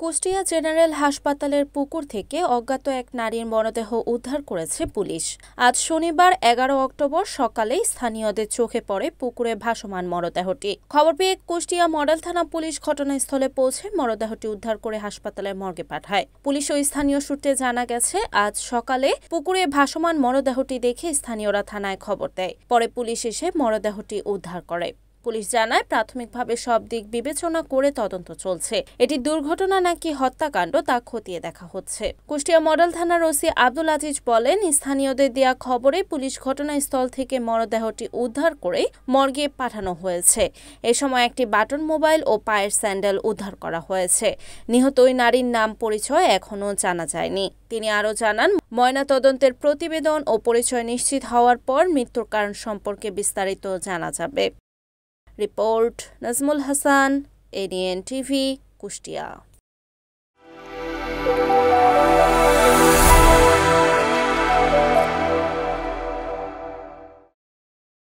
Kushtia general হাসপাতালের পুকুর থেকে অজ্ঞাত এক নারীর মরদেহ উদ্ধার করেছে পুলিশ। আজ শনিবার 11 অক্টোবর সকালে স্থানীয়দের চোখে পড়ে পুকুরে ভাসমান মরদেহটি। খবর পেয়ে কুষ্টিয়া মডেল থানা পুলিশ ঘটনাস্থলে পৌঁছে মরদেহটি উদ্ধার করে হাসপাতালের মর্গে পাঠায়। পুলিশ ও স্থানীয় সূত্রে জানা গেছে, আজ সকালে পুকুরে ভাসমান মরদেহটি দেখে স্থানীয়রা থানায় খবর দেয়। পরে পুলিশ এসে মরদেহটি উদ্ধার করে। পুলিশ জানায়, প্রাথমিকভাবে সব দিক বিবেচনা করে তদন্ত চলছে। এটি দুর্ঘটনা নাকি হত্যাকাণ্ড তা খতিয়ে দেখা হচ্ছে। কুষ্টিয়া মডেল থানার ওসি আব্দুল আজিজ বলেন, স্থানীয়দের দেয়া খবরে পুলিশ ঘটনাস্থল থেকে মরদেহটি উদ্ধার করে মর্গে পাঠানো হয়েছে। এ সময় একটি বাটন মোবাইল ও পায়ের স্যান্ডেল উদ্ধার করা হয়েছে। নিহত ওই নারীর নাম পরিচয় এখনও জানা যায়নি। তিনি আরও জানান, ময়নাতদন্তের প্রতিবেদন ও পরিচয় নিশ্চিত হওয়ার পর মৃত্যুর কারণ সম্পর্কে বিস্তারিত জানা যাবে। Report Nazmul Hasan, ADN TV, Kushtia.